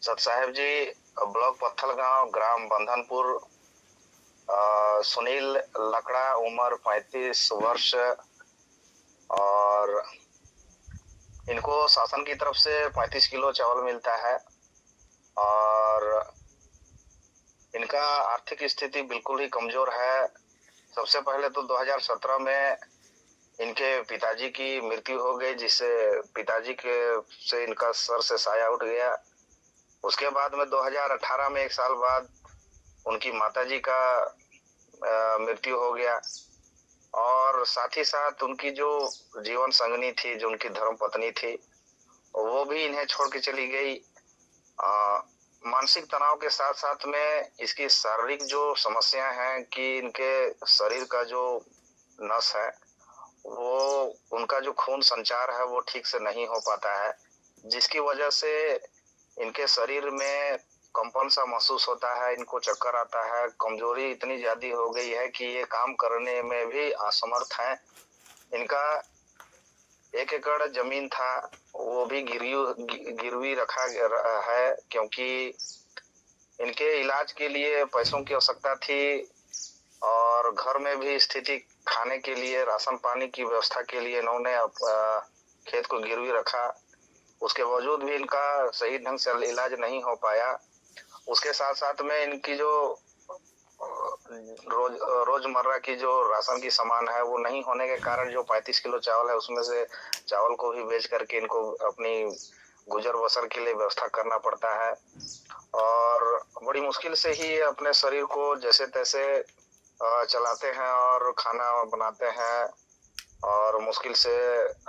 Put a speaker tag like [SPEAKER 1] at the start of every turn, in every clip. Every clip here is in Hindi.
[SPEAKER 1] सत साहेब जी, ब्लॉक पत्थलगांव, ग्राम बंधनपुर। सुनील लकड़ा, उम्र 35 वर्ष। और इनको शासन की तरफ से 35 किलो चावल मिलता है। और इनका आर्थिक स्थिति बिल्कुल ही कमजोर है। सबसे पहले तो 2017 में इनके पिताजी की मृत्यु हो गई, जिससे पिताजी के से इनका सर से साया उठ गया। उसके बाद में 2018 में 1 साल बाद उनकी माताजी का मृत्यु हो गया। और साथ ही साथ उनकी जो जीवन संगनी थी, जो उनकी धर्म पत्नी थी, वो भी इन्हें छोड़ के चली गई। मानसिक तनाव के साथ साथ में इसकी शारीरिक जो समस्या है कि इनके शरीर का जो नस है, वो उनका जो खून संचार है वो ठीक से नहीं हो पाता है, जिसकी वजह से इनके शरीर में कंपन सा महसूस होता है, इनको चक्कर आता है। कमजोरी इतनी ज्यादा हो गई है कि ये काम करने में भी असमर्थ हैं। इनका 1 एकड़ जमीन था, वो भी गिरवी रखा है, क्योंकि इनके इलाज के लिए पैसों की आवश्यकता थी। और घर में भी स्थिति, खाने के लिए, राशन पानी की व्यवस्था के लिए इन्होंने खेत को गिरवी रखा। उसके बावजूद भी इनका सही ढंग से इलाज नहीं हो पाया। उसके साथ साथ में इनकी जो रोजमर्रा की जो राशन की सामान है वो नहीं होने के कारण जो 35 किलो चावल है, उसमें से चावल को भी बेच करके इनको अपनी गुजर बसर के लिए व्यवस्था करना पड़ता है। और बड़ी मुश्किल से ही अपने शरीर को जैसे तैसे चलाते हैं और खाना बनाते हैं, और मुश्किल से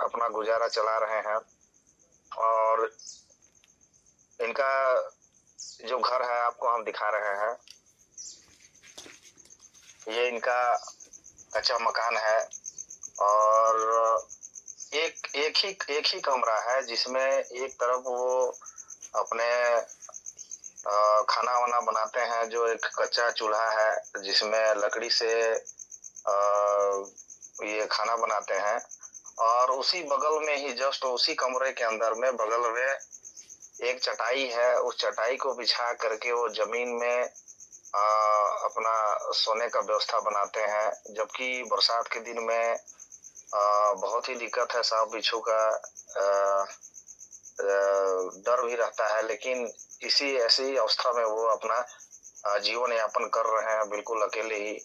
[SPEAKER 1] अपना गुजारा चला रहे हैं। और इनका जो घर है आपको हम दिखा रहे हैं, ये इनका कच्चा मकान है। और एक ही कमरा है, जिसमें एक तरफ वो अपने खाना वाना बनाते हैं, जो एक कच्चा चूल्हा है जिसमें लकड़ी से ये खाना बनाते हैं। और उसी बगल में ही, जस्ट उसी कमरे के अंदर में बगल में एक चटाई है। उस चटाई को बिछा करके वो जमीन में अपना सोने का व्यवस्था बनाते हैं। जबकि बरसात के दिन में बहुत ही दिक्कत है, सांप बिच्छू का डर भी रहता है। लेकिन ऐसी अवस्था में वो अपना जीवन यापन कर रहे हैं, बिल्कुल अकेले ही।